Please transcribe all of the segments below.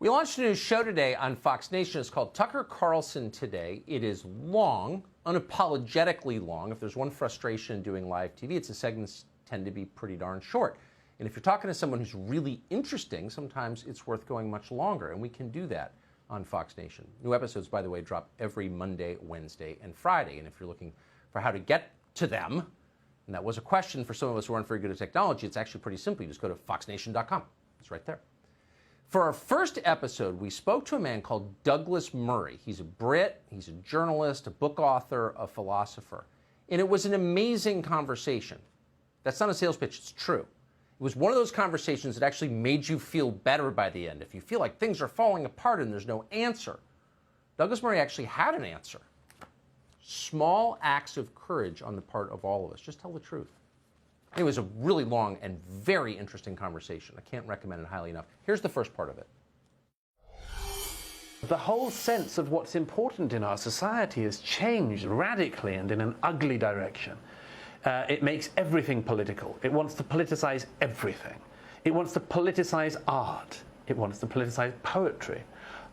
We launched a new show today on Fox Nation. It's called Tucker Carlson Today. It is long, unapologetically long. If there's one frustration in doing live TV, it's the segments tend to be pretty darn short. And if you're talking to someone who's really interesting, sometimes it's worth going much longer, and we can do that on Fox Nation. New episodes, by the way, drop every Monday, Wednesday, and Friday. And if you're looking for how to get to them, and that was a question for some of us who aren't very good at technology, it's actually pretty simple. You just go to foxnation.com. It's right there. For our first episode, we spoke to a man called Douglas Murray. He's a Brit, he's a journalist, a book author, a philosopher. And it was an amazing conversation. That's not a sales pitch, it's true. It was one of those conversations that actually made you feel better by the end. If you feel like things are falling apart and there's no answer, Douglas Murray actually had an answer. Small acts of courage on the part of all of us. Just tell the truth. It was a really long and very interesting conversation. I can't recommend it highly enough. Here's the first part of it. The whole sense of what's important in our society has changed radically and in an ugly direction. It makes everything political. It wants to politicize everything. It wants to politicize art. It wants to politicize poetry.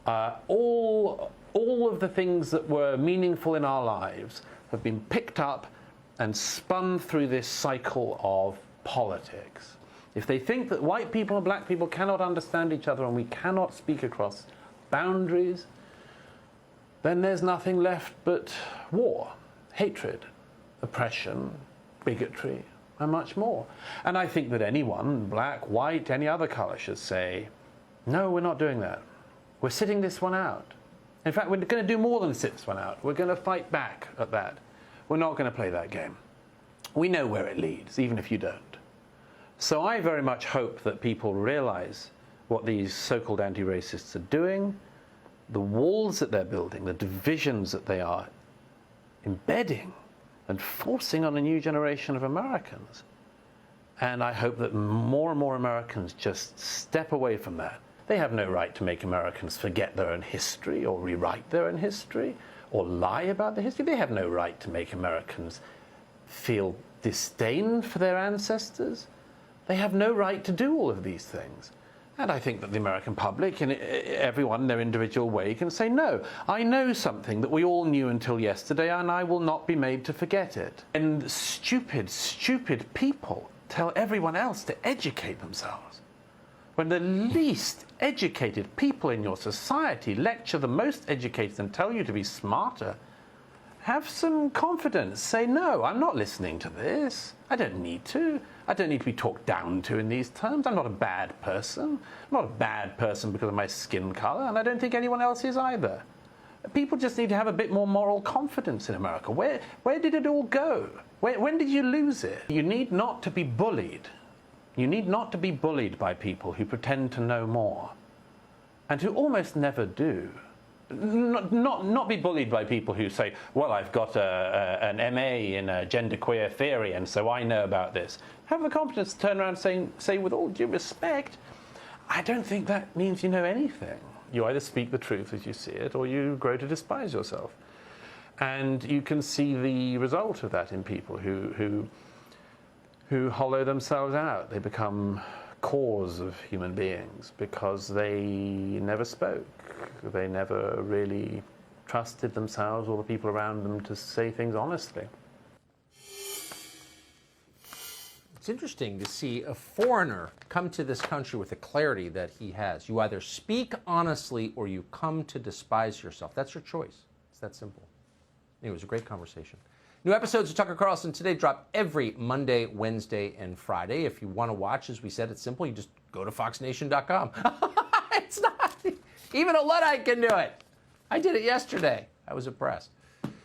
All of the things that were meaningful in our lives have been picked up and spun through this cycle of politics. If they think that white people and black people cannot understand each other and we cannot speak across boundaries, then there's nothing left but war, hatred, oppression, bigotry, and much more. And I think that anyone, black, white, any other color, should say, no, we're not doing that. We're sitting this one out. In fact, we're going to do more than sit this one out. We're going to fight back at that. We're not going to play that game. We know where it leads, even if you don't. So I very much hope that people realize what these so-called anti-racists are doing, the walls that they're building, the divisions that they are embedding and forcing on a new generation of Americans. And I hope that more and more Americans just step away from that. They have no right to make Americans forget their own history or rewrite their own history or lie about the history. They have no right to make Americans feel disdain for their ancestors. They have no right to do all of these things. And I think that the American public and everyone in their individual way can say, no, I know something that we all knew until yesterday and I will not be made to forget it. And stupid, stupid people tell everyone else to educate themselves. When the least educated people in your society lecture the most educated and tell you to be smarter, have some confidence. Say, no, I'm not listening to this. I don't need to. I don't need to be talked down to in these terms. I'm not a bad person. I'm not a bad person because of my skin color, and I don't think anyone else is either. People just need to have a bit more moral confidence in America. Where did it all go? When did you lose it? You need not to be bullied. You need not to be bullied by people who pretend to know more, and who almost never do. Not be bullied by people who say, well, I've got an MA in genderqueer theory, and so I know about this. Have the confidence to turn around and say, with all due respect, I don't think that means you know anything. You either speak the truth as you see it, or you grow to despise yourself. And you can see the result of that in people who hollow themselves out. They become cores of human beings because they never spoke. They never really trusted themselves or the people around them to say things honestly. It's interesting to see a foreigner come to this country with the clarity that he has. You either speak honestly or you come to despise yourself. That's your choice. It's that simple. Anyway, it was a great conversation. New episodes of Tucker Carlson Today drop every Monday, Wednesday, and Friday. If you want to watch, as we said, it's simple. You just go to foxnation.com. It's not. Even a Luddite can do it. I did it yesterday. I was impressed.